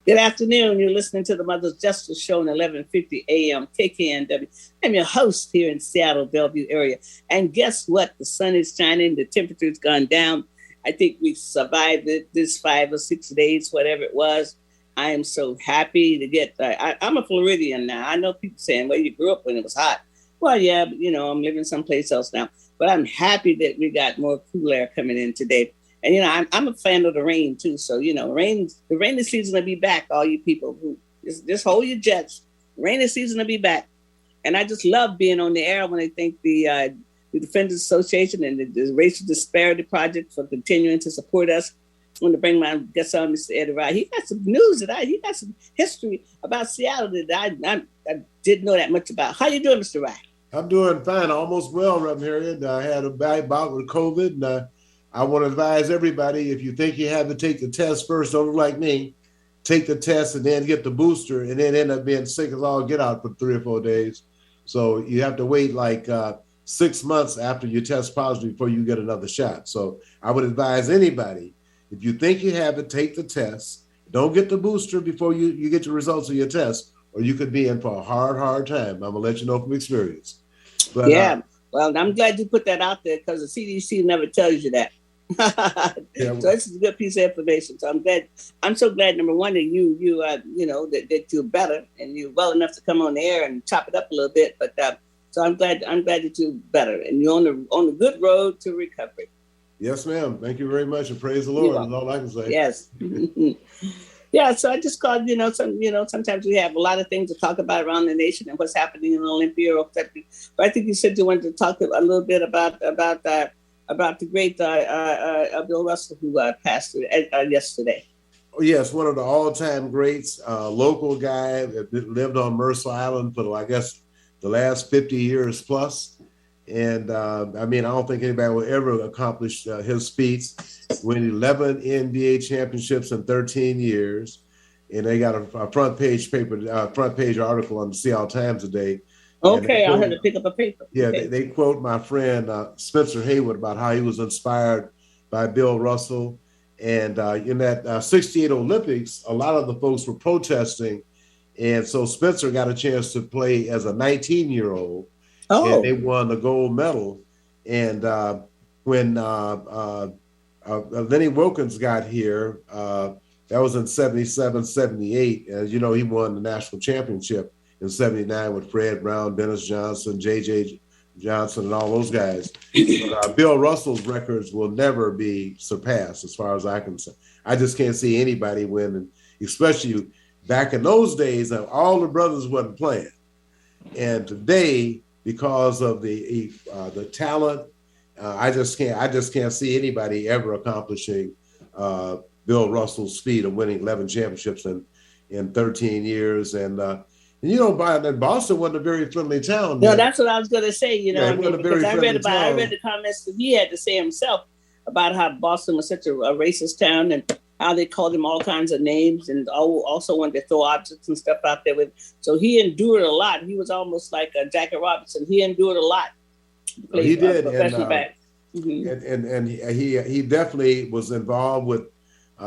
Good afternoon. You're listening to the Mother's Justice Show on 11:50 a.m. KKNW. I'm your host here in Seattle, Bellevue area. And guess what? The sun is shining. The temperature's gone down. I think we survived it this 5 or 6 days, whatever it was. I am so happy to get. I'm a Floridian now. I know people saying, "Well, you grew up when it was hot." Well, yeah, but I'm living someplace else now. But I'm happy that we got more cool air coming in today. And I'm a fan of the rain too. So the rainy season will be back. All you people who just hold your jets. Rainy season will be back. And I just love being on the air when I thank the Defenders Association and the Racial Disparity Project for continuing to support us. I want to bring my guest on, Mr. Eddie Rye. He got some news he got some history about Seattle that I didn't know that much about. How you doing, Mr. Rye? I'm doing fine, almost well, Reverend Harriett. I had a bad bout with COVID, and I want to advise everybody, if you think you have to take the test first, don't look like me, take the test and then get the booster and then end up being sick as all get out for 3 or 4 days. So you have to wait like 6 months after you test positive before you get another shot. So I would advise anybody, if you think you have it, take the test. Don't get the booster before you get the results of your test, or you could be in for a hard time. I'm going to let you know from experience. But, yeah, well, I'm glad you put that out there because the CDC never tells you that. So this is a good piece of information. So I'm so glad, number one, that that you're better and you're well enough to come on the air and chop it up a little bit. But so I'm glad that you're better and you're on the good road to recovery. Yes, ma'am. Thank you very much, and praise the Lord. That's all I can say. Yes. Yeah, so I just called, sometimes we have a lot of things to talk about around the nation and what's happening in Olympia. But I think you said you wanted to talk a little bit about the great Bill Russell who passed yesterday. Oh, yes, one of the all-time greats, local guy that lived on Mercer Island for, I guess, the last 50 years plus. And I don't think anybody will ever accomplish his feats. Winning 11 NBA championships in 13 years. And they got a front page article on the Seattle Times today. Okay, I'll have to pick up a paper. Yeah, okay. They quote my friend Spencer Haywood about how he was inspired by Bill Russell. And in that 68 Olympics, a lot of the folks were protesting. And so Spencer got a chance to play as a 19-year-old. Oh. And they won the gold medal. And when Lenny Wilkins got here, that was in 77, 78. As you know, he won the national championship in 79 with Fred Brown, Dennis Johnson, J.J. Johnson, and all those guys. But, Bill Russell's records will never be surpassed as far as I can say. I just can't see anybody winning, especially back in those days, all the brothers wasn't playing. And today, because of the talent, I just can't see anybody ever accomplishing Bill Russell's feat of winning 11 championships in 13 years. And Boston wasn't a very friendly town. No, that's what I was going to say. Because I read the comments that he had to say himself about how Boston was such a racist town and how they called him all kinds of names and also wanted to throw objects and stuff out there with. So he endured a lot. He was almost like Jackie Robinson. He endured a lot. He did. Mm-hmm. And he definitely was involved with,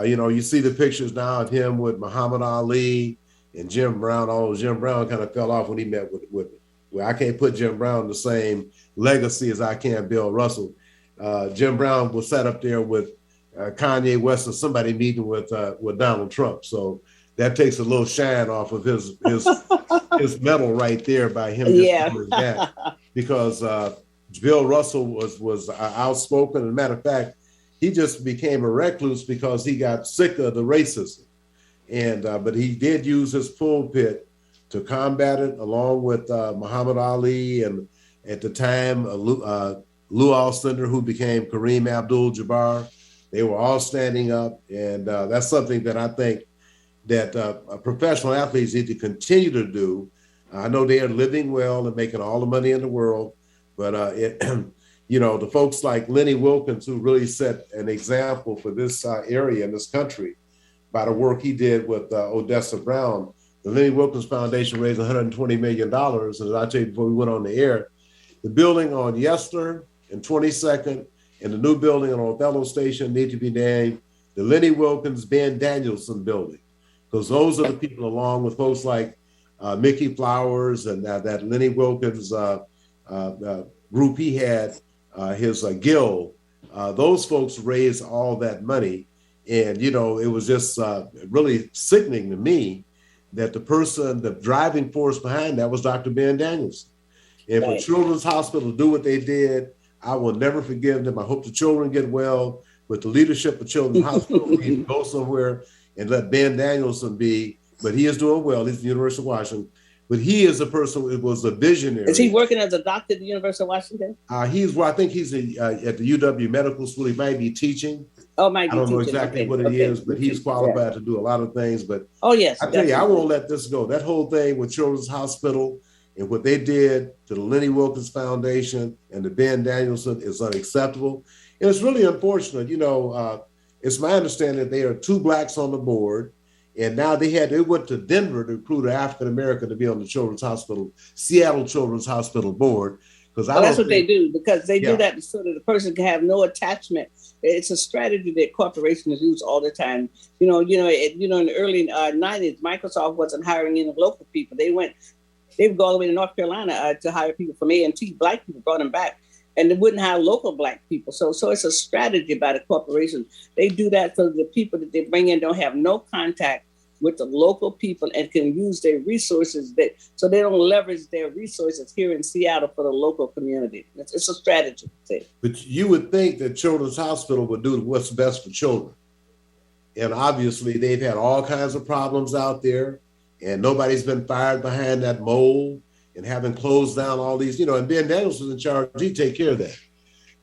you see the pictures now of him with Muhammad Ali and Jim Brown. Jim Brown kind of fell off when he met with I can't put Jim Brown in the same legacy as I can Bill Russell. Jim Brown was sat up there with Kanye West or somebody meeting with Donald Trump. So that takes a little shine off of his medal right there by him. Yeah. Because Bill Russell was outspoken. As a matter of fact, he just became a recluse because he got sick of the racism. And but he did use his pulpit to combat it, along with Muhammad Ali and at the time Lou Alcindor, who became Kareem Abdul-Jabbar. They were all standing up, and that's something that I think that professional athletes need to continue to do. I know they are living well and making all the money in the world, but the folks like Lenny Wilkins, who really set an example for this area in this country by the work he did with Odessa Brown. The Lenny Wilkins Foundation raised $120 million. And as I told you before we went on the air, the building on Yester and 22nd and the new building on Othello Station need to be named the Lenny Wilkins Ben Danielson Building. because those are the people, along with folks like Mickey Flowers and that Lenny Wilkins group he had, his guild. Those folks raised all that money. And, you know, it was just really sickening to me that the driving force behind that was Dr. Ben Danielson. And for Children's Hospital to do what they did, I will never forgive them. I hope the children get well. With the leadership of Children's Hospital, we need to go somewhere and let Ben Danielson be. But he is doing well. He's at the University of Washington. But he is a person who was a visionary. Is he working as a doctor at the University of Washington? I think he's at the UW Medical School. He might be teaching. Oh, might be I don't know teaching. exactly what it is, but he's qualified to do a lot of things. But yes, I tell you, I won't let this go. That whole thing with Children's Hospital and what they did to the Lenny Wilkins Foundation and the Ben Danielson is unacceptable. And it's really unfortunate. You know, it's my understanding that there are 2 Blacks on the board. And now they went to Denver to recruit an African American to be on the Seattle Children's Hospital board. Because that's what they do, because they do that so that the person can have no attachment. It's a strategy that corporations use all the time. In the early 90s, Microsoft wasn't hiring any local people. They would go all the way to North Carolina to hire people from A&T. Black people brought them back, and they wouldn't hire local Black people. So it's a strategy by the corporation. They do that so the people that they bring in don't have no contact with the local people and can use their resources so they don't leverage their resources here in Seattle for the local community. It's a strategy. But you would think that Children's Hospital would do what's best for children. And obviously they've had all kinds of problems out there, and nobody's been fired behind that mold and having closed down all these, and Ben Danielson's in charge, he take care of that.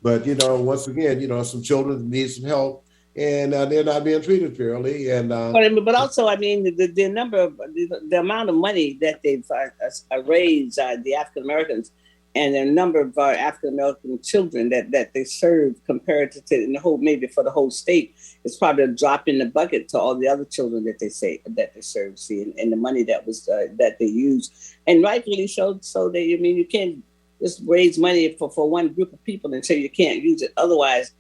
But, once again, some children need some help. And they're not being treated fairly. And but also, I mean, the number of the amount of money that they've raised, the African Americans, and the number of African American children that they serve compared to maybe for the whole state, it's probably a drop in the bucket to all the other children that they serve. See, and the money that they use, and rightfully so. So you can't just raise money for one group of people and say you can't use it otherwise.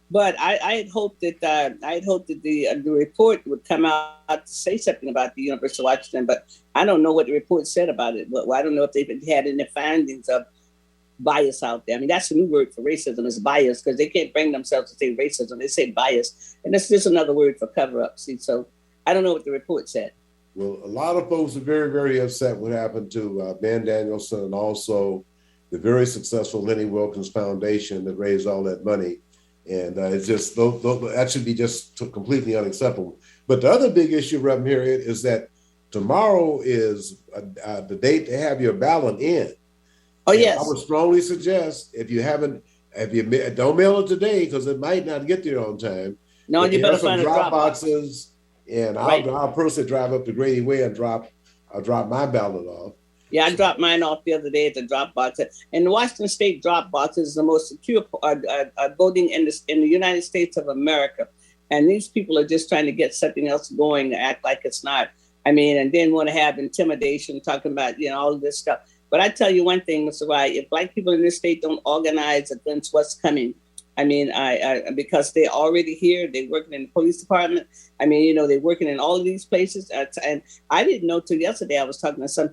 But I had hoped that the report would come out to say something about the University of Washington, but I don't know what the report said about it. But I don't know if they've had any findings of bias out there. I mean, that's a new word for racism, is bias, because they can't bring themselves to say racism. They say bias, and that's just another word for cover up. See, so I don't know what the report said. Well, a lot of folks are very, very upset what happened to Ben Danielson and also the very successful Lenny Wilkins Foundation that raised all that money. And it's just, that should be just completely unacceptable. But the other big issue, Reverend Harriett, is that tomorrow is the date to have your ballot in. Oh, yes. I would strongly suggest if you don't mail it today, because it might not get there on time. No, you better find a drop boxes. And I'll personally drive up to Grady Way and drop my ballot off. Yeah, I dropped mine off the other day at the drop box. And the Washington State drop box is the most secure voting in the United States of America. And these people are just trying to get something else going, act like it's not. I mean, and then want to have intimidation, talking about, all of this stuff. But I tell you one thing, Mr. Rye, if Black people in this state don't organize against what's coming, I mean, because they're already here, they're working in the police department. I mean, they're working in all of these places. And I didn't know till yesterday, I was talking to some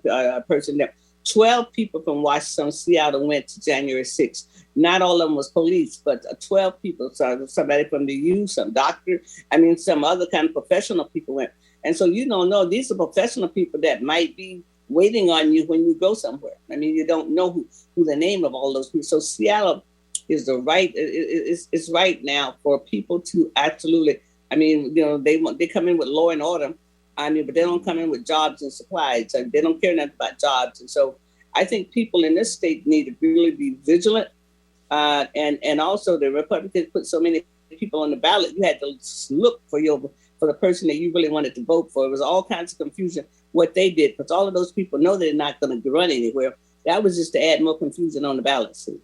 person there. 12 people from Washington, Seattle went to January 6th. Not all of them was police, but 12 people. So somebody from the U, some doctor, some other kind of professional people went. And so you don't know, these are professional people that might be waiting on you when you go somewhere. I mean, you don't know who the name of all those people. So Seattle is it's right now for people to absolutely, they come in with law and order, but they don't come in with jobs and supplies. So they don't care nothing about jobs. And so I think people in this state need to really be vigilant. And also the Republicans put so many people on the ballot, you had to look for the person that you really wanted to vote for. It was all kinds of confusion what they did, because all of those people know they're not going to run anywhere. That was just to add more confusion on the ballot. See?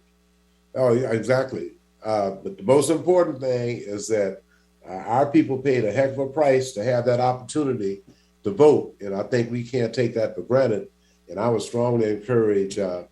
Oh, yeah, exactly. But the most important thing is that our people paid a heck of a price to have that opportunity to vote. And I think we can't take that for granted. And I would strongly encourage. The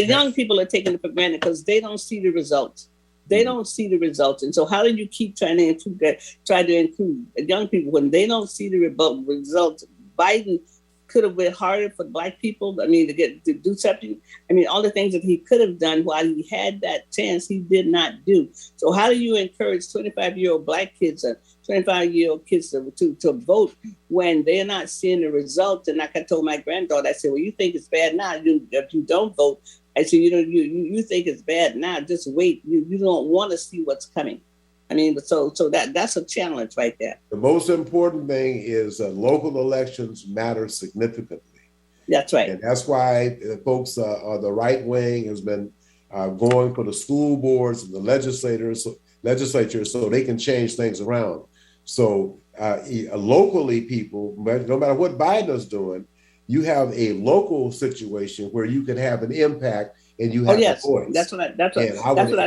young people are taking it for granted because they don't see the results. They don't see the results. And so how do you keep trying to improve that, try to include young people when they don't see the results? Biden could have been harder for Black people. I mean, to do something. I mean, all the things that he could have done while he had that chance, he did not do. So how do you encourage 25-year-old Black kids and 25-year-old kids to vote when they're not seeing the results? And like I told my granddaughter, I said, well, you think it's bad now. If you don't vote, I said, you think it's bad now, just wait. You don't want to see what's coming. I mean, so that's a challenge right there. The most important thing is that local elections matter significantly. That's right. And that's why folks the right wing has been going for the school boards and the legislature so they can change things around. So locally, people, no matter what Biden is doing, you have a local situation where you can have an impact and you have a voice. That's what I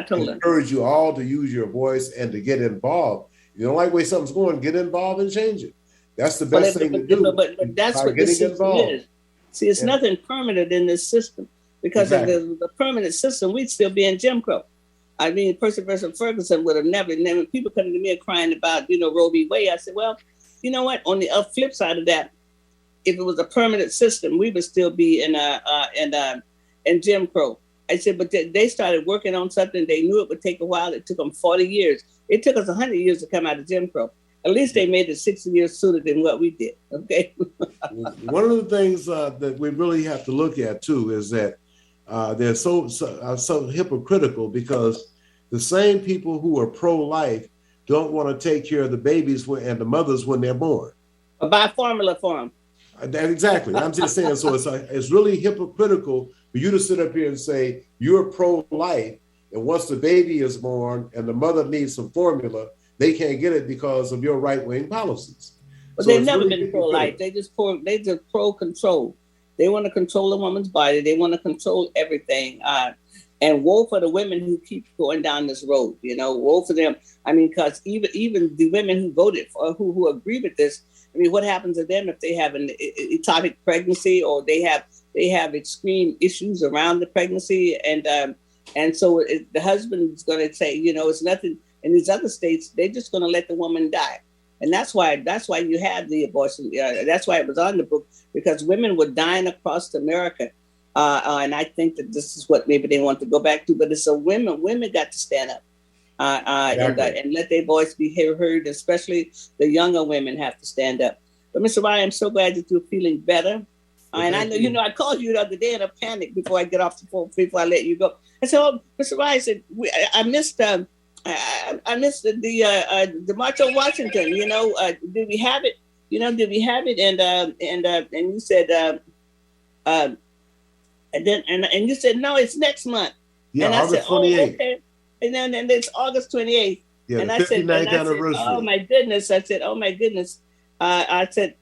told her. I encourage you all to use your voice and to get involved. If you don't like the way something's going, get involved and change it. That's the best thing to do. But that's what the system is. See, it's nothing permanent in this system because of the permanent system, we'd still be in Jim Crow. I mean, Percy Ferguson would have never, people coming to me and crying about, Roe v. Wade. I said, well, you know what? On the flip side of that, if it was a permanent system, we would still be in Jim Crow. I said, but they started working on something. They knew it would take a while. It took them 40 years. It took us 100 years to come out of Jim Crow. At least they made it 60 years sooner than what we did. Okay. One of the things that we really have to look at too is that they're so hypocritical because the same people who are pro-life don't want to take care of the babies and the mothers when they're born. Or buy formula for them. Exactly. I'm just saying. So it's really hypocritical for you to sit up here and say you're pro-life, and once the baby is born and the mother needs some formula, they can't get it because of your right-wing policies. But they've never been pro-life. They just pro-control. They want to control the woman's body. They want to control everything. And woe for the women who keep going down this road. Woe for them. I mean, because even the women who voted for, who agree with this, I mean, what happens to them if they have an ectopic pregnancy or they have extreme issues around the pregnancy, and so the husband is going to say, it's nothing. In these other states, they're just going to let the woman die, and that's why you have the abortion. That's why it was on the book, because women were dying across America, and I think that this is what maybe they want to go back to. But it's women got to stand up. And let their voice be heard, especially the younger women have to stand up. But Mr. Rye, I'm so glad that you're feeling better. And I know, I called you the other day in a panic before I get off the phone, before I let you go. I said, Mr. Rye, I said, I missed the March on Washington. Did we have it? Did we have it? And you said, and you said, no, it's next month. Yeah, and August 28th. Okay. And then it's August 28th. Yeah, and the 59th anniversary. Oh my goodness. I said, oh my goodness. Mr.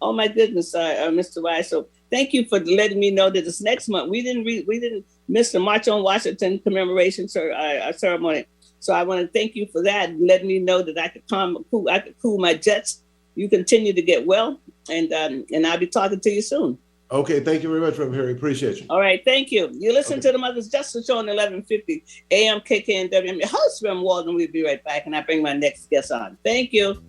Rye. So thank you for letting me know that it's next month. We didn't miss the March on Washington commemoration ceremony. So I want to thank you for that and letting me know that I could cool my jets. You continue to get well, and I'll be talking to you soon. Okay, thank you very much, Reverend Harry. Appreciate you. All right, thank you. You listen to the Mother's Justice Show on 1150 AM KKNW. I'm your host, Reverend Walden. We'll be right back, and I bring my next guest on. Thank you.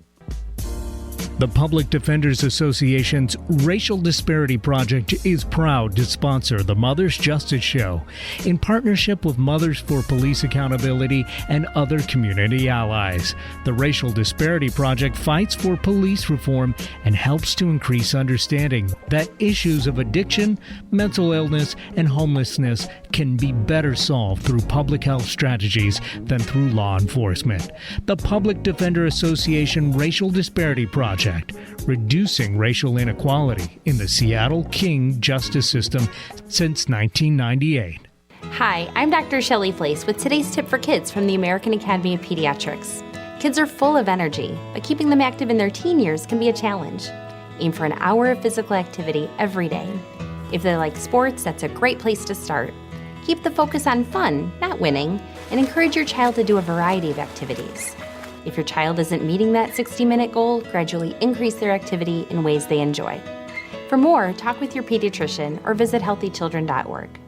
The Public Defenders Association's Racial Disparity Project is proud to sponsor the Mother's Justice Show in partnership with Mothers for Police Accountability and other community allies. The Racial Disparity Project fights for police reform and helps to increase understanding that issues of addiction, mental illness, and homelessness can be better solved through public health strategies than through law enforcement. The Public Defender Association Racial Disparity Project, reducing racial inequality in the Seattle King justice system since 1998. Hi, I'm Dr. Shelley Flace with today's tip for kids from the American Academy of Pediatrics. Kids are full of energy, but keeping them active in their teen years can be a challenge. Aim for an hour of physical activity every day. If they like sports, that's a great place to start. Keep the focus on fun, not winning, and encourage your child to do a variety of activities. If your child isn't meeting that 60-minute goal, gradually increase their activity in ways they enjoy. For more, talk with your pediatrician or visit healthychildren.org.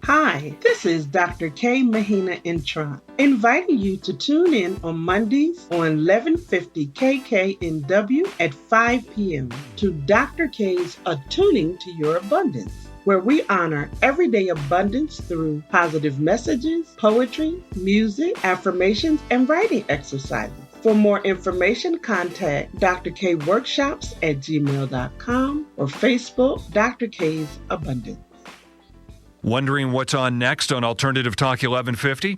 Hi, this is Dr. K. Mahina Intron, inviting you to tune in on Mondays on 1150 KKNW at 5 p.m. to Dr. K's Attuning to Your Abundance, where we honor everyday abundance through positive messages, poetry, music, affirmations, and writing exercises. For more information, contact Dr. K Workshops at gmail.com or Facebook, Dr. K's Abundance. Wondering what's on next on Alternative Talk 1150?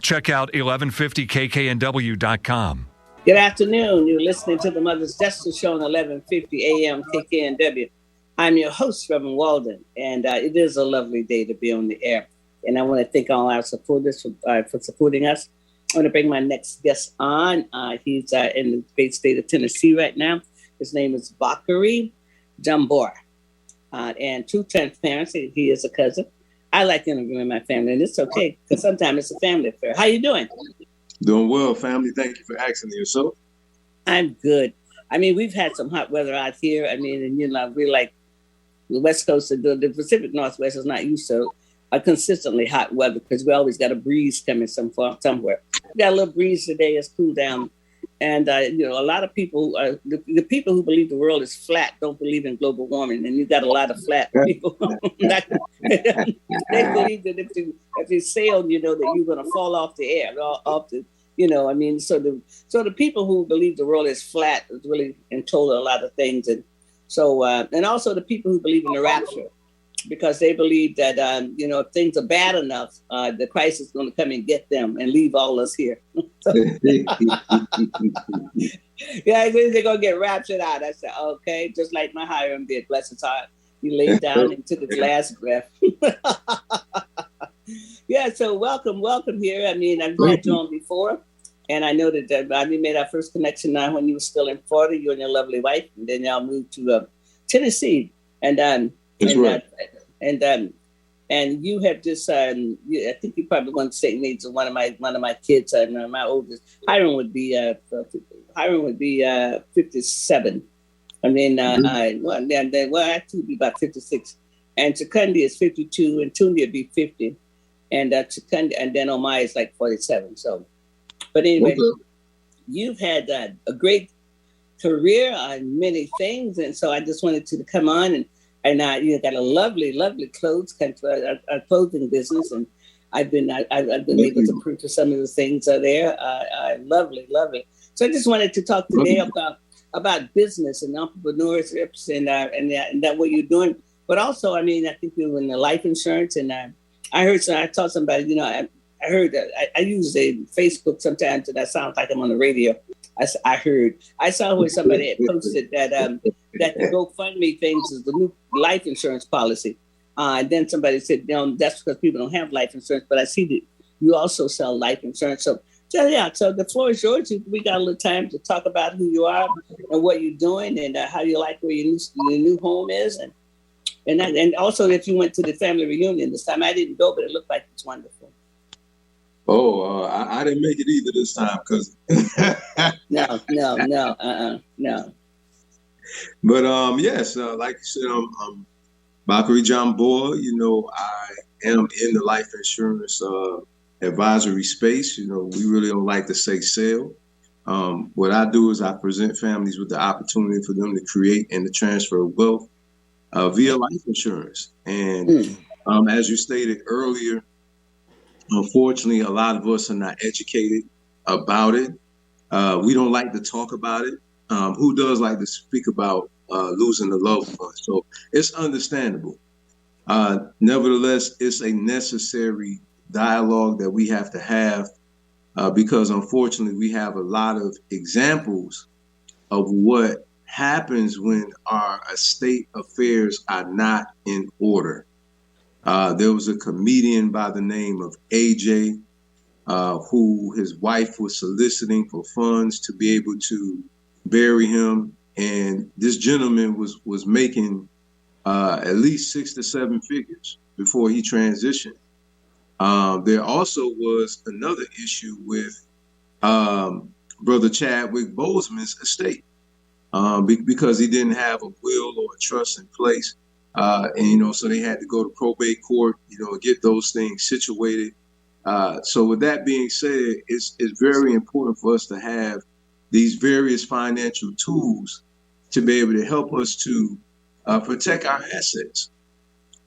Check out 1150kknw.com. Good afternoon. You're listening to the Mother's Justice Show on 1150 AM KKNW. I'm your host, Reverend Walden, and it is a lovely day to be on the air. And I want to thank all our supporters for supporting us. I want to bring my next guest on. He's in the great state of Tennessee right now. His name is Bockarie Jombor. And true transparency, he is a cousin. I like interviewing my family, and it's okay, because sometimes it's a family affair. How you doing? Doing well, family. Thank you for asking yourself. I'm good. I mean, we've had some hot weather out here. I mean, and we're like the West Coast, the Pacific Northwest is not used to a consistently hot weather because we always got a breeze coming somewhere. We got a little breeze today. It's cooled down. And, a lot of people, the people who believe the world is flat don't believe in global warming. And you got a lot of flat people. They believe that if you sail, that you're going to fall off the air, so the people who believe the world is flat is really told a lot of things. And so, and also the people who believe in the rapture, because they believe that, if things are bad enough, the Christ is going to come and get them and leave all us here. Yeah, they're going to get raptured out. I said, okay, just like my Hiram did, bless his heart. He laid down and took his last breath. Yeah, so welcome here. I mean, I've met you on before, and I know that we made our first connection now when you were still in Florida, you and your lovely wife, and then y'all moved to Tennessee. And you have just, I think you probably want to say names of one of my kids. My oldest, Hiram would be 57. I mean, I would be about 56. And Chakundi is 52, and Tundi would be 50, and Chakundi, and then Omai is like 47. So, but anyway, you've had a great career on many things, and so I just wanted to come on and you got a lovely clothing business, and I've been able to purchase some of the things there. Lovely. So I just wanted to talk today about business and entrepreneurship and that what you're doing. But also, I mean, I think you're in the life insurance, and I taught somebody, I heard that I use Facebook sometimes, and that sounds like I'm on the radio. I saw where somebody had posted that the GoFundMe things is the new life insurance policy. And then somebody said, that's because people don't have life insurance. But I see that you also sell life insurance. So the floor is yours. We got a little time to talk about who you are and what you're doing and how you like where your new home is. And also if you went to the family reunion this time. I didn't go, but it looked like it's wonderful. Oh, I didn't make it either this time, because no. But yes, like you said, I'm Bockarie Jombor. I am in the life insurance advisory space. We really don't like to say sell. What I do is I present families with the opportunity for them to create and to transfer wealth via life insurance. And as you stated earlier, unfortunately, a lot of us are not educated about it. We don't like to talk about it. Who does like to speak about losing a loved one? So it's understandable. Nevertheless, it's a necessary dialogue that we have to have because unfortunately, we have a lot of examples of what happens when our estate affairs are not in order. There was a comedian by the name of AJ, who his wife was soliciting for funds to be able to bury him. And this gentleman was making at least 6 to 7 figures before he transitioned. There also was another issue with Brother Chadwick Boseman's estate because he didn't have a will or a trust in place. And so they had to go to probate court, get those things situated. So with that being said, it's very important for us to have these various financial tools to be able to help us to protect our assets.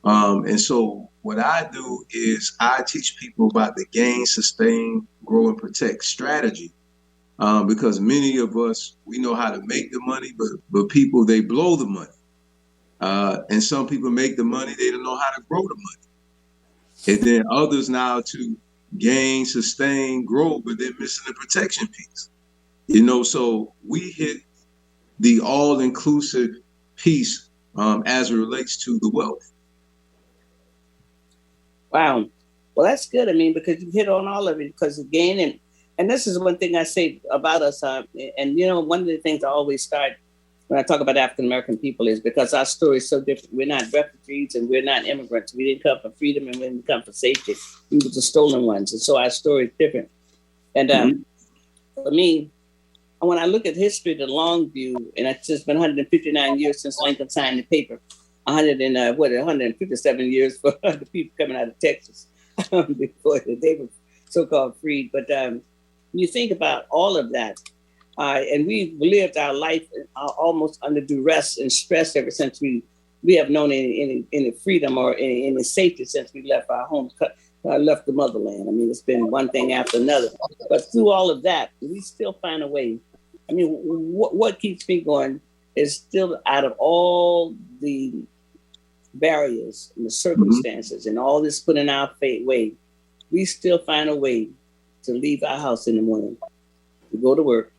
And so what I do is I teach people about the gain, sustain, grow, and protect strategy. Because many of us, we know how to make the money, but people, they blow the money. And some people make the money, they don't know how to grow the money. And then others now to gain, sustain, grow, but they're missing the protection piece. So we hit the all-inclusive piece as it relates to the wealth. Wow. Well, that's good. I mean, because you hit on all of it, because again, and this is one thing I say about us. And, one of the things I always start when I talk about African-American people is because our story is so different. We're not refugees and we're not immigrants. We didn't come for freedom and we didn't come for safety. We were the stolen ones. And so our story is different. And for me, when I look at history, the long view, and it's just been 159 years since Lincoln signed the paper, 157 years for the people coming out of Texas before they were so-called freed. But you think about all of that, and we've lived our life almost under duress and stress ever since we have known any freedom or any safety since we left our homes, left the motherland. I mean, it's been one thing after another. But through all of that, we still find a way. I mean, what keeps me going is still out of all the barriers and the circumstances and all this put in our way, we still find a way to leave our house in the morning, to go to work,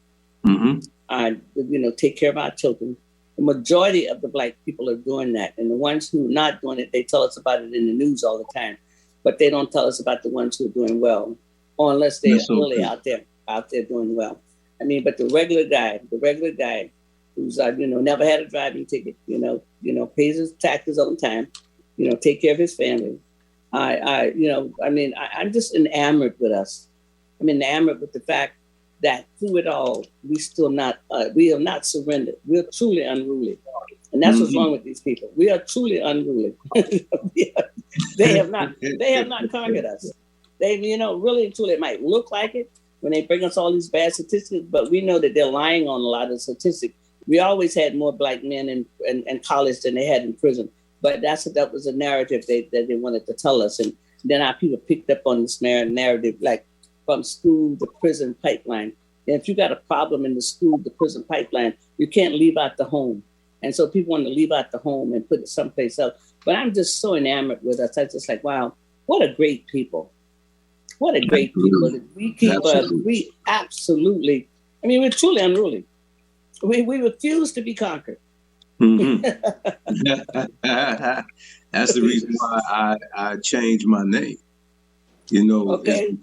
take care of our children. The majority of the Black people are doing that. And the ones who are not doing it, they tell us about it in the news all the time, but they don't tell us about the ones who are doing well, or unless they're really out there doing well. I mean, but the regular guy who's, never had a driving ticket, pays his taxes on time, take care of his family. I'm just enamored with us. I'm enamored with the fact that through it all, we have not surrendered. We're truly unruly. And that's what's wrong with these people. We are truly unruly. They have not conquered us. They, really and truly, it might look like it when they bring us all these bad statistics, but we know that they're lying on a lot of statistics. We always had more Black men in college than they had in prison. But that was a narrative that they wanted to tell us. And then our people picked up on this narrative, like from school to prison pipeline. And if you got a problem in the school to prison pipeline, you can't leave out the home. And so people want to leave out the home and put it someplace else. But I'm just so enamored with us. I just like, wow, what a great people. What a great people. We absolutely, we're truly unruly. We refuse to be conquered. That's the reason why I changed my name. It's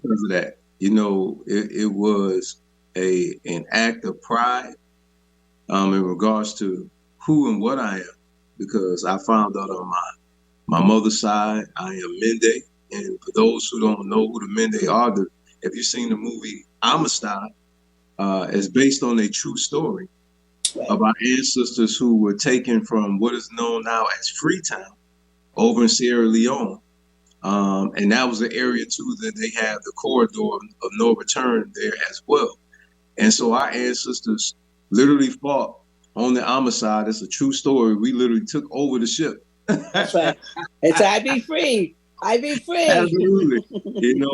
because of that. It was an act of pride in regards to who and what I am, because I found out on my mother's side, I am Mende. And for those who don't know who the Mende are, if you've seen the movie Amistad, it's based on a true story of our ancestors who were taken from what is known now as Freetown over in Sierra Leone. And that was an area too that they have the corridor of no return there as well. And so our ancestors literally fought on the Amistad. It's a true story. We literally took over the ship. That's right. It's I be free. I be free. Absolutely.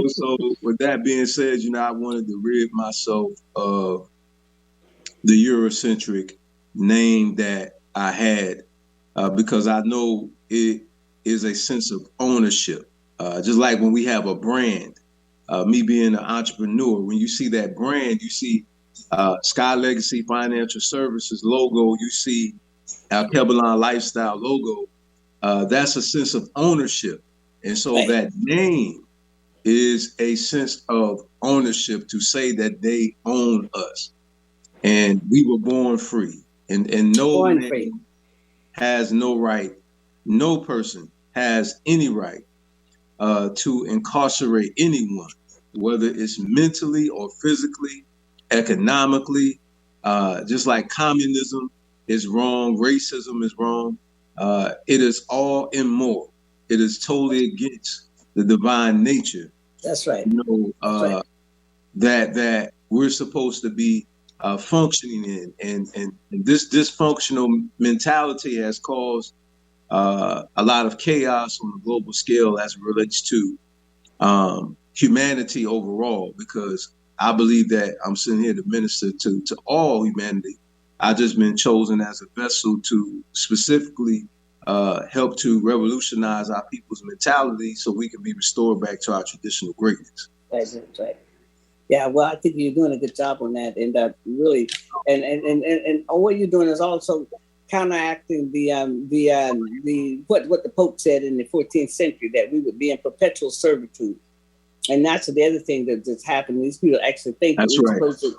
So with that being said, I wanted to rid myself of the Eurocentric name that I had, because I know it is a sense of ownership. Just like when we have a brand, me being an entrepreneur, when you see that brand, you see Sky Legacy Financial Services logo, you see our Kebelon Lifestyle logo, that's a sense of ownership. And so that name is a sense of ownership to say that they own us. And we were born free. And no man has no right, no person has any right to incarcerate anyone, whether it's mentally or physically, economically, just like communism is wrong, racism is wrong. it is all immoral. It is totally against the divine nature. That's right. That's right. That we're supposed to be functioning in, and this dysfunctional mentality has caused a lot of chaos on a global scale as it relates to humanity overall, because I believe that I'm sitting here to minister to all humanity. I've just been chosen as a vessel to specifically help to revolutionize our people's mentality so we can be restored back to our traditional greatness. That's right. Yeah, well, I think you're doing a good job on that, and really, and what you're doing is also counteracting the what the Pope said in the 14th century, that we would be in perpetual servitude, and that's the other thing that's happened. These people actually think that we're supposed to,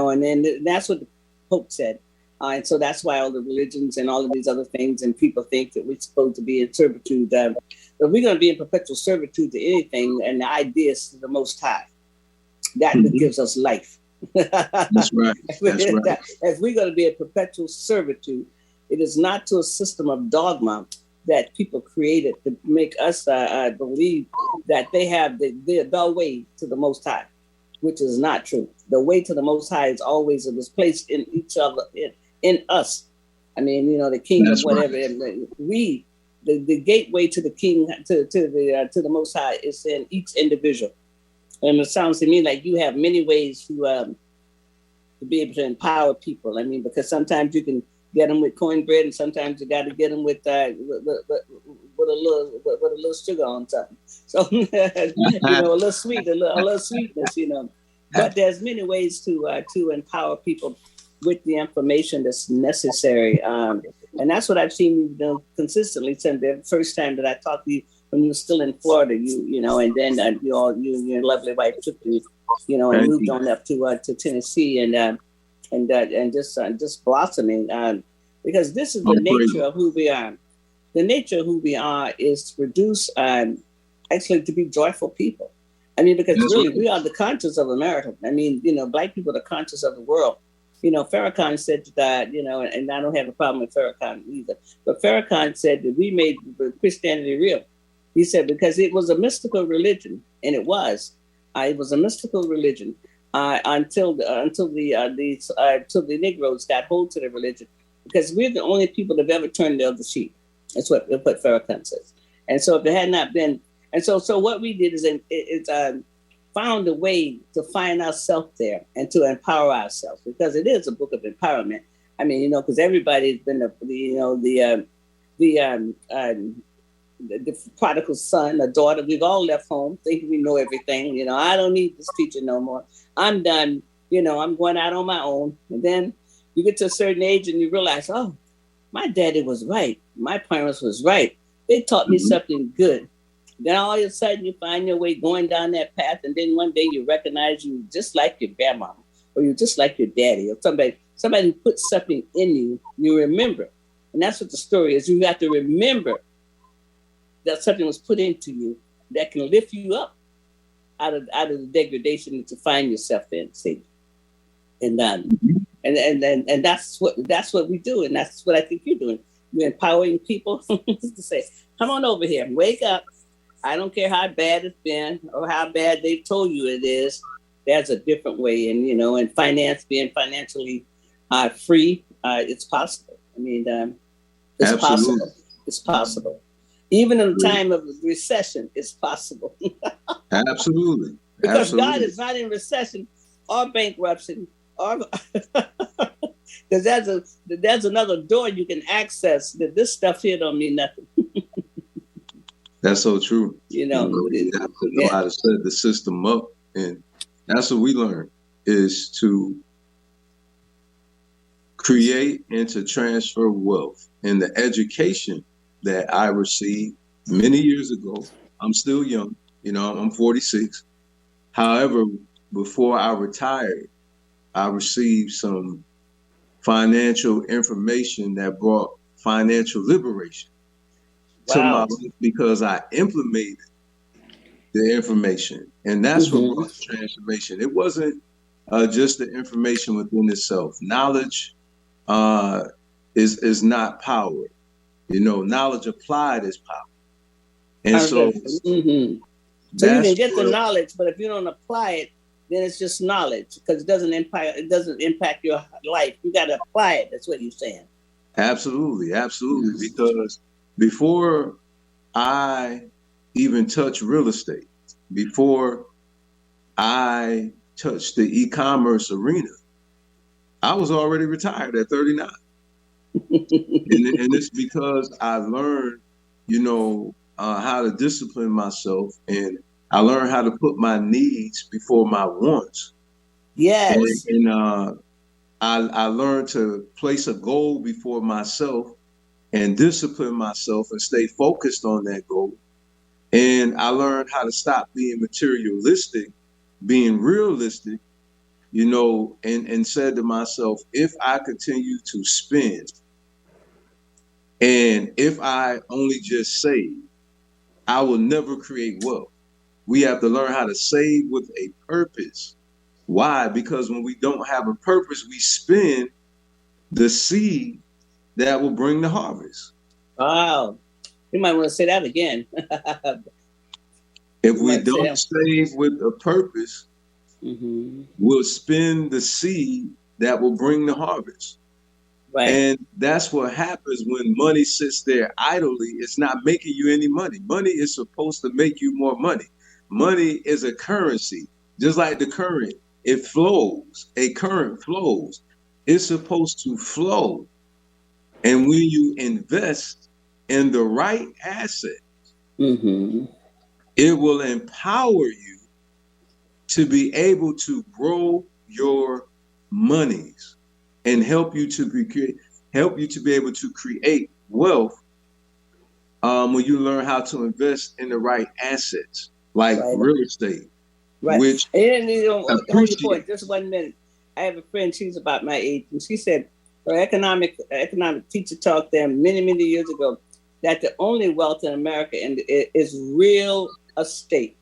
and then that's what the Pope said, and so that's why all the religions and all of these other things, and people think that we're supposed to be in servitude. But we're going to be in perpetual servitude to anything, and the idea is to the Most High. That gives us life. That's right. That's right. If we're going to be a perpetual servitude, it is not to a system of dogma that people created to make us believe that they have the way to the Most High, which is not true. The way to the Most High is always it was placed in each other, in us. I mean, the kingdom, whatever. Right. The gateway to the king, to the Most High is in each individual. And it sounds to me like you have many ways to be able to empower people. I mean, because sometimes you can get them with cornbread, and sometimes you got to get them with a little sugar on something. So a little sweetness. But there's many ways to empower people with the information that's necessary, and that's what I've seen you do consistently since the first time that I talked to you. When you were still in Florida, and then you and your lovely wife took you, and moved on up to Tennessee, and just blossoming, because this is the nature of who we are. The nature of who we are is to produce, actually, to be joyful people. I mean, because really we are the conscience of America. I mean, Black people are the conscience of the world. Farrakhan said that, and I don't have a problem with Farrakhan either, but Farrakhan said that we made Christianity real. He said, because it was a mystical religion, and it was a mystical religion until the Negroes got hold to the religion, because we're the only people that have ever turned the other cheek. That's what Farrakhan says. And so if it had not been, and so what we did is found a way to find ourselves there and to empower ourselves, because it is a book of empowerment. I mean, because everybody's been the prodigal son, the daughter. We've all left home thinking we know everything. I don't need this teacher no more. I'm done. I'm going out on my own. And then you get to a certain age and you realize, oh, my daddy was right. My parents was right. They taught me something good. Then all of a sudden you find your way going down that path, and then one day you recognize you just like your grandma, or you just like your daddy, or somebody who put something in you. You remember, and that's what the story is. You have to remember that something was put into you that can lift you up out of the degradation that you find yourself in, see. And that's what we do, and that's what I think you're doing. You're empowering people to say, "Come on over here, wake up. I don't care how bad it's been or how bad they've told you it is. There's a different way." And and being financially free, it's possible. I mean, it's Absolutely. possible. It's possible. Even in a time of recession, it's possible. Absolutely. Because God is not in recession or bankruptcy, or because there's another door you can access. That this stuff here don't mean nothing. That's so true. You have to know how to set the system up, and that's what we learn, is to create and to transfer wealth. And the education that I received many years ago, I'm still young, I'm 46. However, before I retired, I received some financial information that brought financial liberation to my life, because I implemented the information. And that's what brought the transformation. It wasn't just the information within itself. Knowledge is not power. Knowledge applied is power. And so So you can get the knowledge, but if you don't apply it, then it's just knowledge, because it doesn't impact your life. You got to apply it. That's what you're saying. Absolutely. Because before I even touched real estate, before I touched the e-commerce arena, I was already retired at 39. and it's because I learned, how to discipline myself, and I learned how to put my needs before my wants. Yes. And I learned to place a goal before myself and discipline myself and stay focused on that goal. And I learned how to stop being materialistic, being realistic, and said to myself, if I continue to spend and if I only just save, I will never create wealth. We have to learn how to save with a purpose. Why? Because when we don't have a purpose, we spend the seed that will bring the harvest. Wow. You might want to say that again. If we don't save with a purpose, we'll spend the seed that will bring the harvest. Right. And that's what happens when money sits there idly. It's not making you any money. Money is supposed to make you more money. Money is a currency, just like the current. It flows. A current flows. It's supposed to flow. And when you invest in the right asset, it will empower you to be able to grow your monies and help you to be able to create wealth when you learn how to invest in the right assets, like real estate. Right. Which hold your point, just 1 minute. I have a friend, she's about my age, and she said her economic teacher taught them many, many years ago that the only wealth in America is real estate.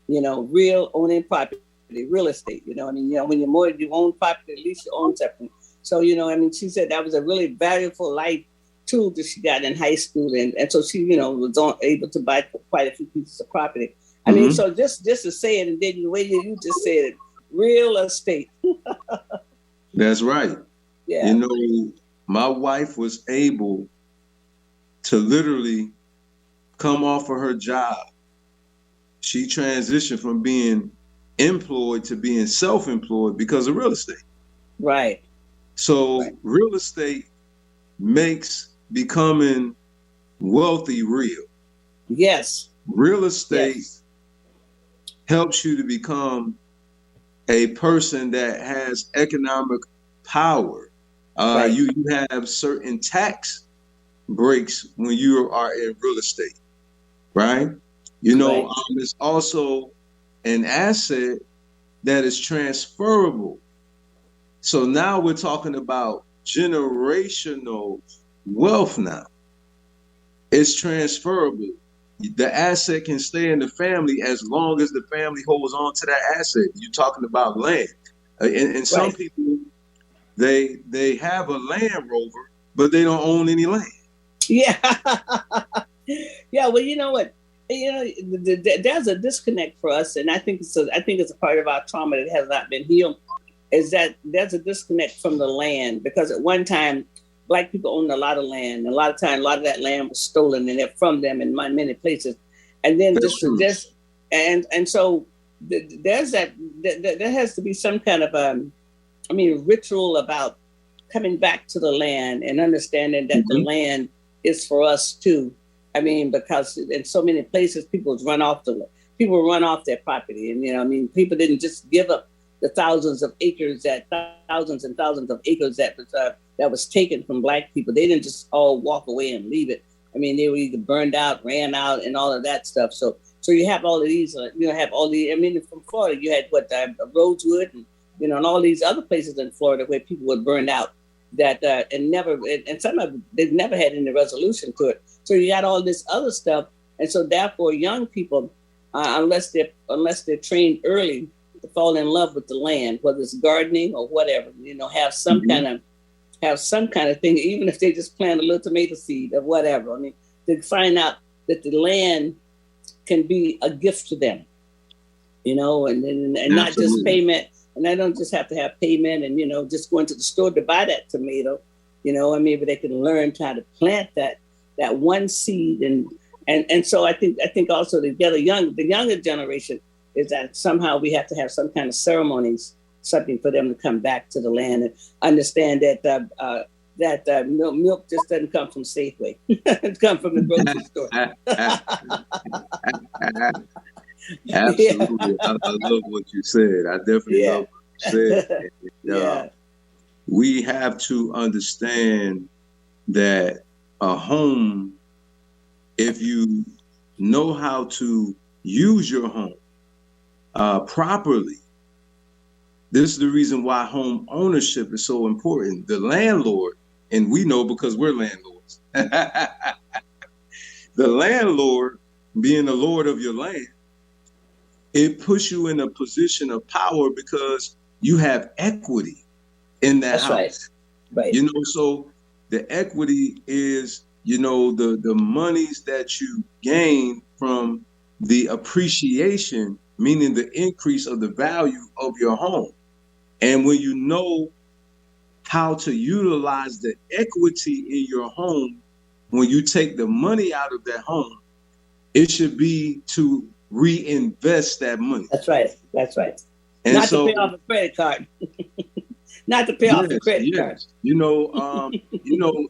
Real owning property, real estate. When you own property, at least you own something. So, she said that was a really valuable life tool that she got in high school. And so she, was able to buy quite a few pieces of property. I mean, so just to say it, and then the way you just said it, real estate. That's right. Yeah. My wife was able to literally come off of her job. She transitioned from being employed to being self-employed because of real estate. Right. So real estate makes becoming wealthy real. Yes. Real estate helps you to become a person that has economic power. You have certain tax breaks when you are in real estate, right? It's also an asset that is transferable. So now we're talking about generational wealth now. It's transferable. The asset can stay in the family as long as the family holds on to that asset. You're talking about land. And some people, they have a Land Rover, but they don't own any land. Yeah. Yeah, well, you know what? There's a disconnect for us, and I think it's a part of our trauma that has not been healed, is that there's a disconnect from the land, because at one time, Black people owned a lot of land. And a lot of that land was stolen from them in many places. And then so there's that. There has to be some kind of ritual about coming back to the land and understanding that the land is for us too. Because in so many places people run off their property, and people didn't just give up the thousands and thousands of acres that was taken from Black people. They didn't just all walk away and leave it. They were either burned out, ran out, and all of that stuff. So you have all of these. From Florida, you had Rosewood, and all these other places in Florida where people were burned out. And some of them, they've never had any resolution to it. So you got all this other stuff, and so therefore, young people, unless they're trained early to fall in love with the land, whether it's gardening or whatever, have some kind of have some kind of thing, even if they just plant a little tomato seed or whatever. I mean, to find out that the land can be a gift to them, you know, and not just payment. And I don't just have to have payment and, you know, just going to the store to buy that tomato, you know, I mean, but they can learn how to plant that one seed. And so I think also the younger generation is that somehow we have to have some kind of ceremonies, something for them to come back to the land and understand that milk just doesn't come from Safeway. It comes from the grocery store. Absolutely. I love what you said. I definitely love what you said. And, we have to understand that a home, if you know how to use your home properly, this is the reason why home ownership is so important. The landlord, and we know because we're landlords, the landlord being the lord of your land, it puts you in a position of power because you have equity in that house. Right. You know, so the equity is, you know, the monies that you gain from the appreciation, meaning the increase of the value of your home. And when you know how to utilize the equity in your home, when you take the money out of that home, it should be to reinvest that money. That's right. And not so, to pay off a credit card. Not to pay off the credit card. You know,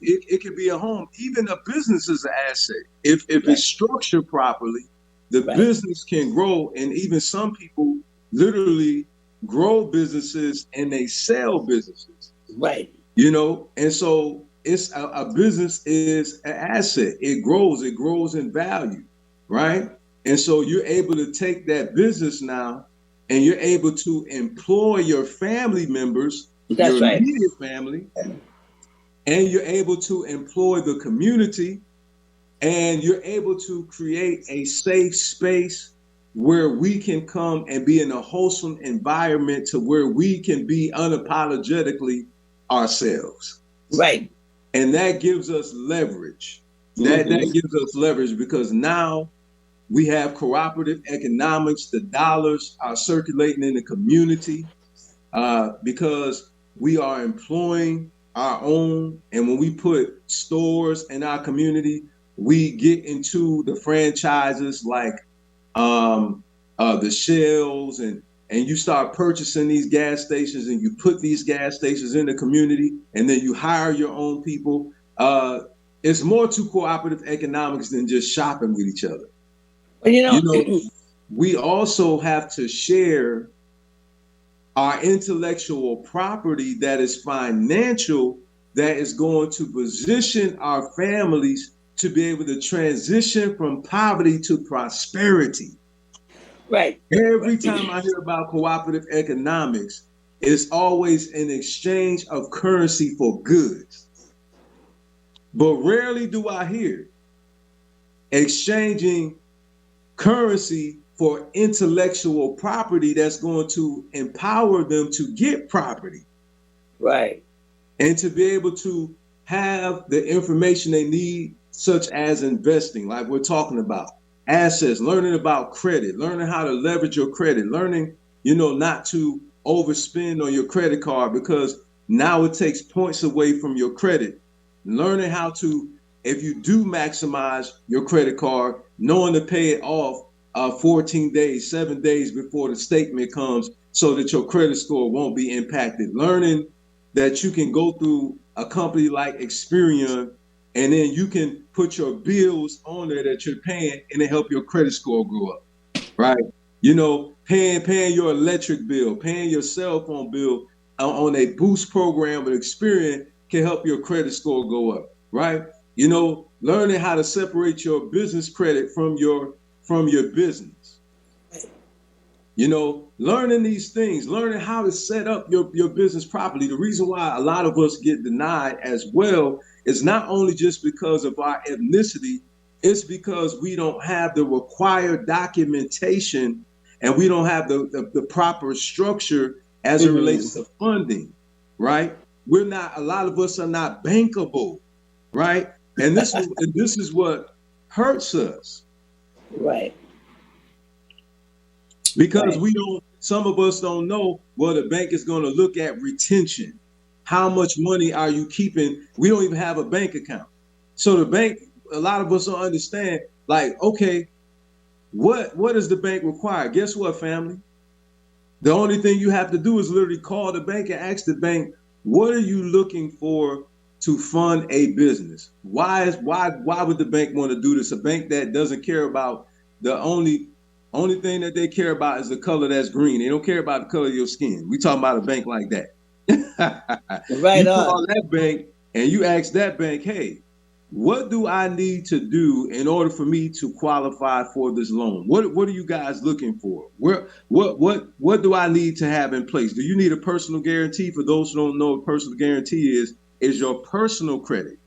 it could be a home. Even a business is an asset. If it's structured properly, the business can grow. And even some people literally grow businesses and they sell businesses. Right. You know, and so it's a business is an asset. It grows in value, right? And so you're able to take that business now and you're able to employ your family members, your immediate family, and you're able to employ the community, and you're able to create a safe space where we can come and be in a wholesome environment to where we can be unapologetically ourselves. Right. And that gives us leverage. That gives us leverage because now we have cooperative economics. The dollars are circulating in the community because we are employing our own. And when we put stores in our community, we get into the franchises like the Shells, and you start purchasing these gas stations and you put these gas stations in the community and then you hire your own people. It's more to cooperative economics than just shopping with each other. Well, you know, we also have to share our intellectual property that is financial, that is going to position our families to be able to transition from poverty to prosperity. Right. Every time I hear about cooperative economics, it's always an exchange of currency for goods. But rarely do I hear exchanging currency for intellectual property that's going to empower them to get property. Right. And to be able to have the information they need, such as investing, like we're talking about, assets, learning about credit, learning how to leverage your credit, learning, not to overspend on your credit card because now it takes points away from your credit. Learning how to, if you do maximize your credit card, knowing to pay it off 14 days, 7 days before the statement comes so that your credit score won't be impacted. Learning that you can go through a company like Experian and then you can put your bills on there that you're paying and it help your credit score go up, right? Paying your electric bill, paying your cell phone bill on a boost program with Experian can help your credit score go up, right? Learning how to separate your business credit from your business. Learning these things, learning how to set up your business properly. The reason why a lot of us get denied as well is not only just because of our ethnicity, it's because we don't have the required documentation and we don't have the proper structure as it relates to funding, right? a lot of us are not bankable, right? And this is what hurts us. Right. Because some of us don't know, well, the bank is going to look at retention. How much money are you keeping? We don't even have a bank account. So the bank, a lot of us don't understand, like, okay, what does the bank require? Guess what, family? The only thing you have to do is literally call the bank and ask the bank, what are you looking for to fund a business? Why would the bank want to do this? A bank that doesn't care about the only thing that they care about is the color that's green. They don't care about the color of your skin. We talking about a bank like that. Right you on. call that bank and you ask that bank, hey, what do I need to do in order for me to qualify for this loan? What are you guys looking for? What do I need to have in place? Do you need a personal guarantee? For those who don't know what personal guarantee is your personal credit.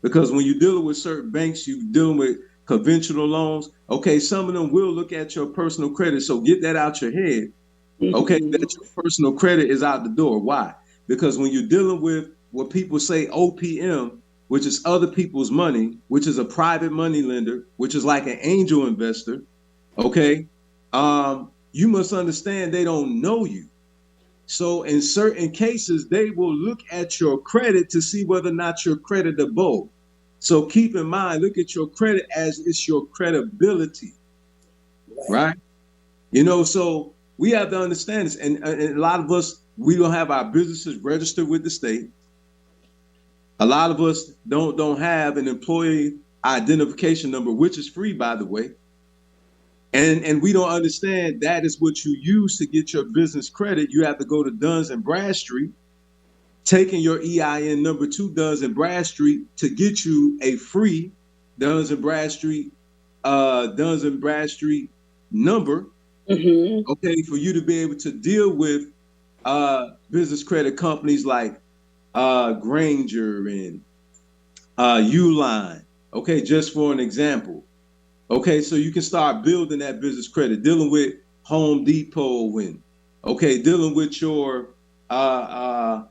Because when you're dealing with certain banks, you're dealing with conventional loans. Okay, some of them will look at your personal credit. So get that out your head. Okay, that your personal credit is out the door. Why? Because when you're dealing with what people say OPM, which is other people's money, which is a private money lender, which is like an angel investor, okay, you must understand they don't know you. So in certain cases, they will look at your credit to see whether or not you're creditable. So keep in mind, look at your credit as it's your credibility, right? You know, so we have to understand this. And a lot of us, we don't have our businesses registered with the state. A lot of us don't have an employee identification number, which is free, by the way. And we don't understand that is what you use to get your business credit. You have to go to Duns and Bradstreet, taking your EIN number to Duns and Bradstreet to get you a free Duns and Bradstreet number. Mm-hmm. Okay, for you to be able to deal with business credit companies like Granger and Uline. Okay, just for an example. Okay, so you can start building that business credit, dealing with Home Depot and dealing with your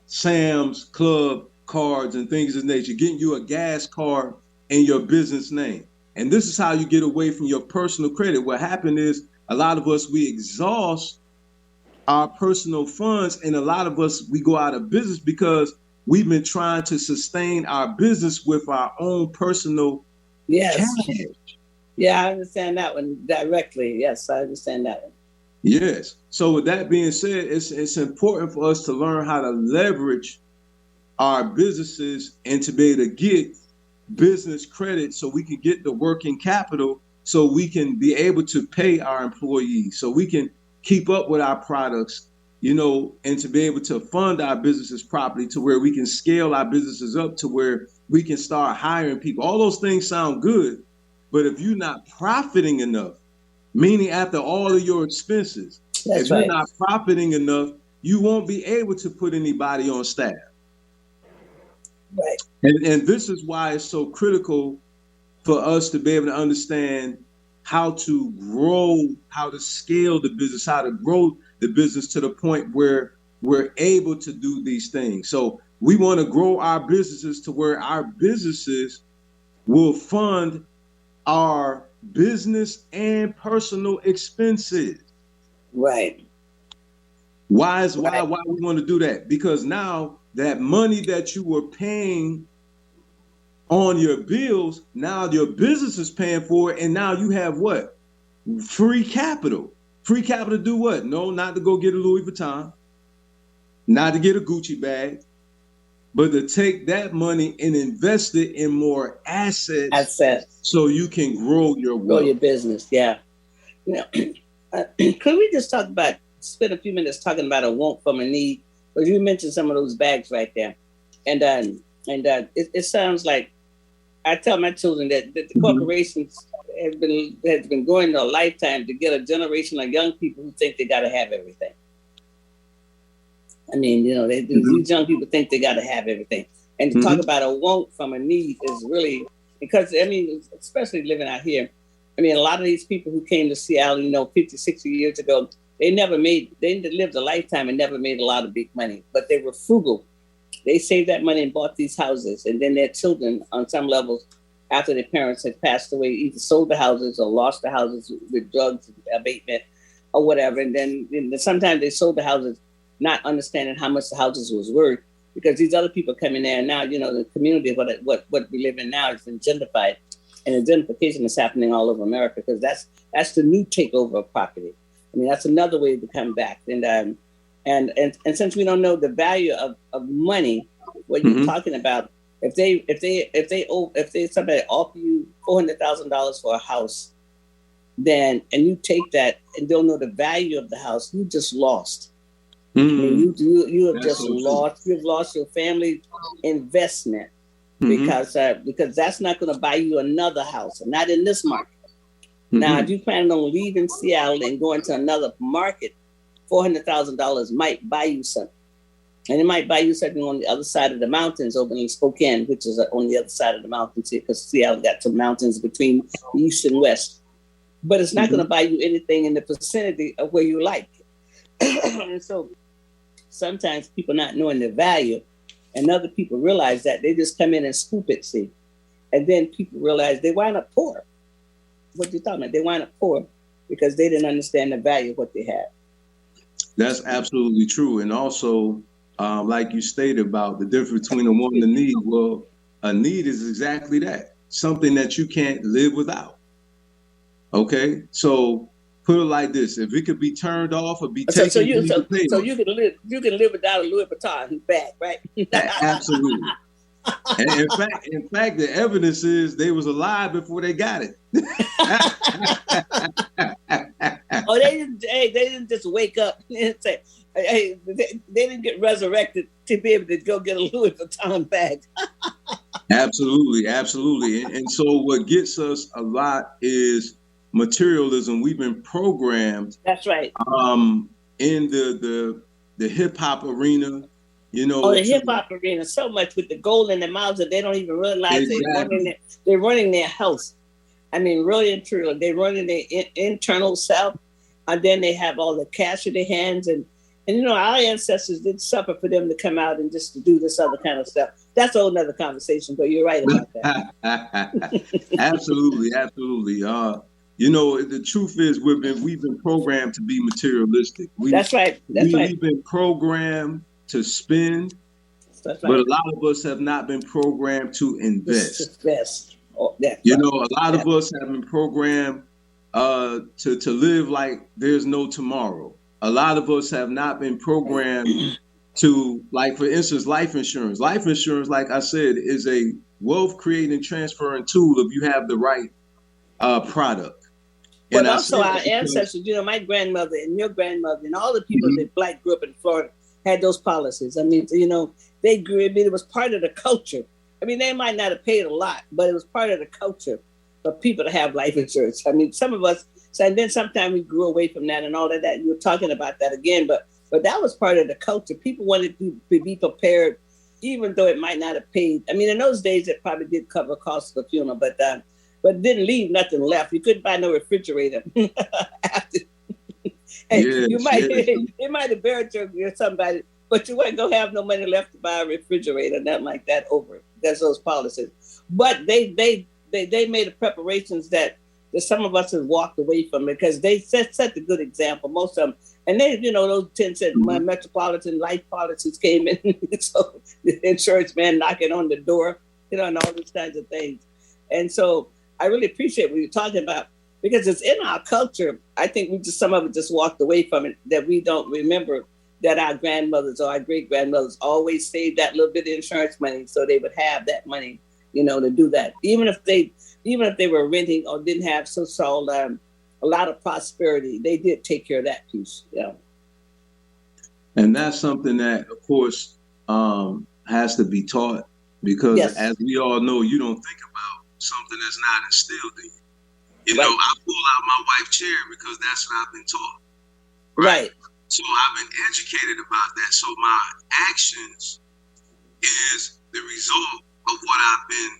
Sam's Club cards and things of that nature, getting you a gas card in your business name. And this is how you get away from your personal credit. What happened is a lot of us, we exhaust our personal funds, and a lot of us, we go out of business because we've been trying to sustain our business with our own personal cash. Yeah, I understand that one directly. Yes, I understand that one. Yes. So with that being said, it's important for us to learn how to leverage our businesses and to be able to get business credit so we can get the working capital so we can be able to pay our employees, so we can keep up with our products, you know, and to be able to fund our businesses properly to where we can scale our businesses up to where we can start hiring people. All those things sound good. But if you're not profiting enough, meaning after all of your expenses, if you're not profiting enough, you won't be able to put anybody on staff. Right. And this is why it's so critical for us to be able to understand how to grow, how to scale the business, how to grow the business to the point where we're able to do these things. So we want to grow our businesses to where our businesses will fund our business and personal expenses. Right. Why we want to do that? Because now that money that you were paying on your bills, now your business is paying for it, and now you have what? Free capital. Free capital to do what? No, not to go get a Louis Vuitton, not to get a Gucci bag, but to take that money and invest it in more assets. So you can grow your wealth. Grow your business, yeah. Now, could we just spend a few minutes talking about a want from a need? Because you mentioned some of those bags right there. And it sounds like, I tell my children that the corporations have been going a lifetime to get a generation of young people who think they got to have everything. I mean, you know, these young people think they got to have everything. And to talk about a want from a need is really, because, I mean, especially living out here, I mean, a lot of these people who came to Seattle, you know, 50, 60 years ago, they lived a lifetime and never made a lot of big money, but they were frugal. They saved that money and bought these houses, and then their children, on some levels, after their parents had passed away, either sold the houses or lost the houses with drugs abatement or whatever. And then sometimes they sold the houses not understanding how much the houses was worth, because these other people come in there, and now, you know, the community of what we live in now is been gentrified, and the gentrification is happening all over America, because that's the new takeover of property. I mean, that's another way to come back. And since we don't know the value of money, what you're talking about, if somebody offer you $400,000 for a house, then, and you take that and don't know the value of the house, you just lost. I mean, you have just lost. You've lost your family investment, because that's not going to buy you another house, not in this market. Now, if you plan on leaving Seattle and going to another market, $400,000 might buy you something. And it might buy you something on the other side of the mountains over in Spokane, which is on the other side of the mountains, because Seattle got some mountains between the east and west. But it's not going to buy you anything in the vicinity of where you like it. And so sometimes people not knowing the value, and other people realize that, they just come in and scoop it, see. And then people realize they wind up poor. What you talking about? They wind up poor because they didn't understand the value of what they had. That's absolutely true. And also, like you stated about the difference between a want and a need. Well, a need is exactly that, something that you can't live without. Okay, so put it like this: if it could be turned off or be taken, so you can live without a Louis Vuitton bag, right? Absolutely. And in fact, the evidence is they was alive before they got it. Oh, they didn't just wake up and say, hey, they didn't get resurrected to be able to go get a Louis Vuitton bag. Absolutely. And so what gets us a lot is materialism. We've been programmed. That's right. In the hip hop arena, you know. Oh, the hip hop arena, so much with the gold in their mouths that they don't even realize they're running their house. I mean, really and truly, they're running their internal self, and then they have all the cash in their hands. And you know, our ancestors did suffer for them to come out and just to do this other kind of stuff. That's a whole nother conversation, but you're right about that. Absolutely. You know, the truth is we've been programmed to be materialistic. That's right. We've been programmed to spend, but a lot of us have not been programmed to invest. You know, a lot of us have been programmed to live like there's no tomorrow. A lot of us have not been programmed to, like, for instance, life insurance. Life insurance, like I said, is a wealth creating and transferring tool if you have the right product. But and also our ancestors, you know, my grandmother and your grandmother and all the people that Black grew up in Florida had those policies. I mean, you know, they grew. I mean, it was part of the culture. I mean, they might not have paid a lot, but it was part of the culture for people to have life insurance. I mean, some of us, and then sometimes we grew away from that and all of that. You were talking about that again, but that was part of the culture. People wanted to be prepared, even though it might not have paid. I mean, in those days, it probably did cover costs of the funeral, but didn't leave nothing left. You couldn't buy no refrigerator. After. It might have buried somebody, but you wasn't gonna have no money left to buy a refrigerator, nothing like that over it. That's those policies. But they made the preparations that some of us have walked away from, because they set the good example, most of them. And they, you know, those 10 cent metropolitan life policies came in. So the insurance man knocking on the door, you know, and all these kinds of things. And so I really appreciate what you're talking about, because it's in our culture. I think some of it just walked away from it, that we don't remember that our grandmothers or our great grandmothers always saved that little bit of insurance money, so they would have that money, you know, to do that. Even if they were renting or didn't have so-called a lot of prosperity, they did take care of that piece. Yeah. And that's something that, of course, has to be taught, because as we all know, you don't think about something that's not instilled in you. You know, I pull out my wife's chair because that's what I've been taught. Right. So I've been educated about that. So my actions is the result of what I've been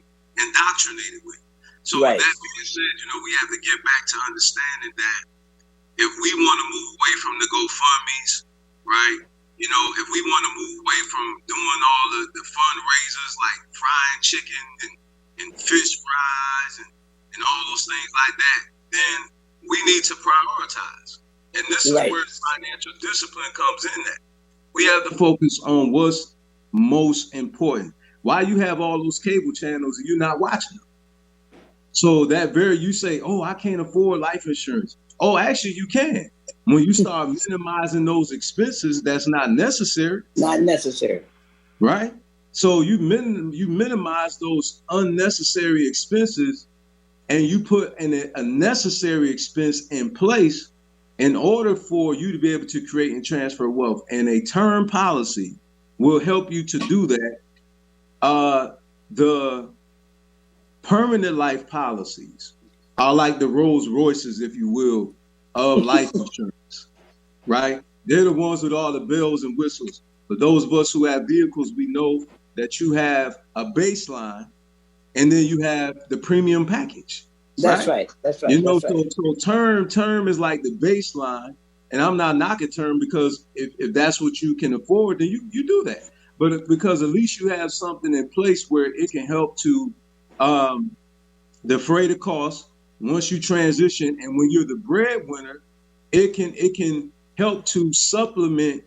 indoctrinated with. So with that being said, you know, we have to get back to understanding that if we want to move away from the GoFundMes, right, You know, if we want to move away from doing all the fundraisers like frying chicken and fish fries and all those things like that, then we need to prioritize. And this is where financial discipline comes in at. We have to focus on what's most important. Why you have all those cable channels and you're not watching them? So you say, oh, I can't afford life insurance. Oh, actually you can. When you start minimizing those expenses, that's not necessary. Not necessary. Right? So you minimize those unnecessary expenses and you put a necessary expense in place in order for you to be able to create and transfer wealth. And a term policy will help you to do that. The permanent life policies are like the Rolls Royces, if you will, of life insurance, right? They're the ones with all the bells and whistles. For those of us who have vehicles, we know that you have a baseline and then you have the premium package. That's right. That's right. You know, that's right. So term is like the baseline, and I'm not knocking term because if that's what you can afford, then you do that. But because at least you have something in place where it can help to defray the cost once you transition, and when you're the breadwinner, it can help to supplement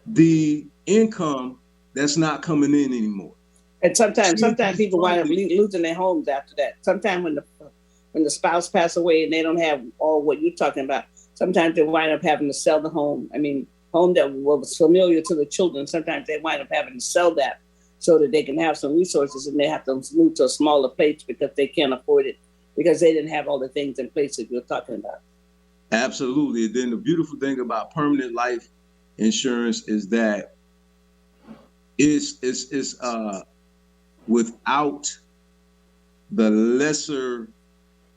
the income that's not coming in anymore. And sometimes people wind up losing their homes after that. Sometimes when the spouse passes away and they don't have all what you're talking about, sometimes they wind up having to sell the home. I mean, home that was familiar to the children, sometimes they wind up having to sell that so that they can have some resources, and they have to move to a smaller place because they can't afford it, because they didn't have all the things in place that you're talking about. Absolutely. And then the beautiful thing about permanent life insurance is that it's without the lesser,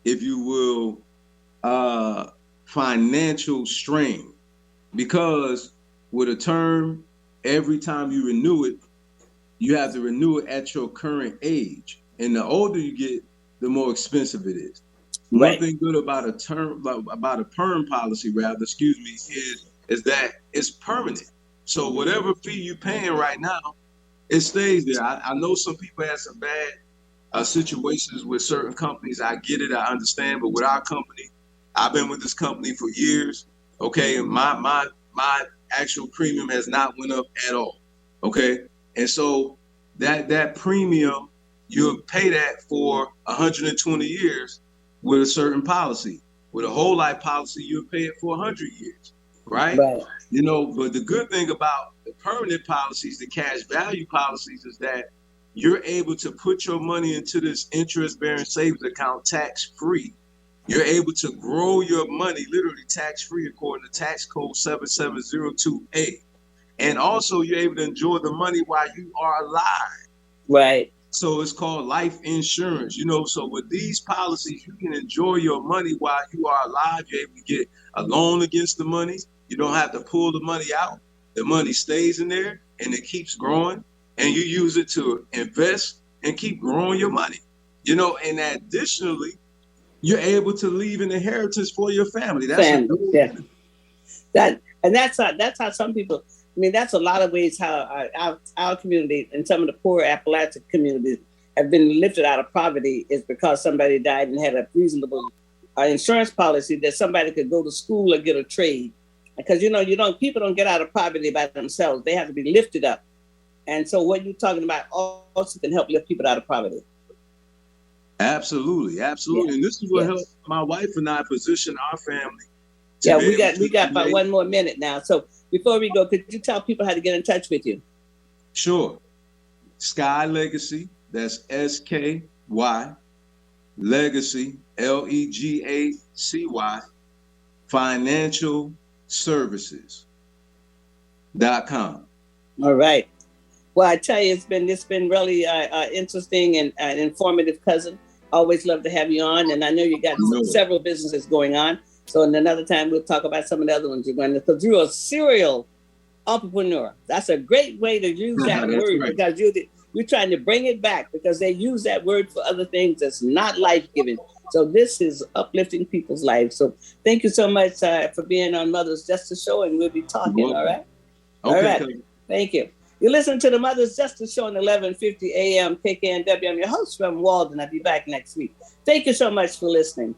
if you will, financial strain, because with a term, every time you renew it, you have to renew it at your current age. And the older you get, the more expensive it is. Right. One thing good about a perm policy, is that it's permanent. So whatever fee you're paying right now, it stays there. I know some people have some bad situations with certain companies. I get it, I understand, but with our company, I've been with this company for years. Okay, and my actual premium has not went up at all. Okay, and so that premium, you'll pay that for 120 years with a certain policy. With a whole life policy, you'll pay it for 100 years, right? You know, but the good thing about the permanent policies, the cash value policies, is that you're able to put your money into this interest-bearing savings account tax-free. You're able to grow your money literally tax-free according to tax code 7702A. And also you're able to enjoy the money while you are alive. Right. So it's called life insurance, you know. So with these policies, you can enjoy your money while you are alive. You're able to get a loan against the money. You don't have to pull the money out. The money stays in there and it keeps growing, and you use it to invest and keep growing your money. You know, and additionally, you're able to leave an inheritance for your family. That's how some people, I mean, that's a lot of ways how our community and some of the poor Appalachian communities have been lifted out of poverty, is because somebody died and had a reasonable insurance policy that somebody could go to school or get a trade. Because, people don't get out of poverty by themselves. They have to be lifted up. And so what you're talking about also can help lift people out of poverty. Absolutely. Yeah. And this is what helped my wife and I position our family. We got about one more minute now. So before we go, could you tell people how to get in touch with you? Sure. Sky Legacy, that's SKY, Legacy, LEGACY, Financial Services.com. All right. Well, I tell you, it's been really interesting and informative, cousin. Always love to have you on, and I know you got several businesses going on. So in another time, we'll talk about some of the other ones you're going to, because you're a serial entrepreneur. That's a great way to use that word, right? Because you're trying to bring it back, because they use that word for other things that's not life-giving. So this is uplifting people's lives. So thank you so much for being on Mother's Justice Show, and we'll be talking, all right? All right. cousin. Thank you. You listen to the Mother's Justice Show on 11:50 a.m. KKNW. I'm your host from Walden. I'll be back next week. Thank you so much for listening.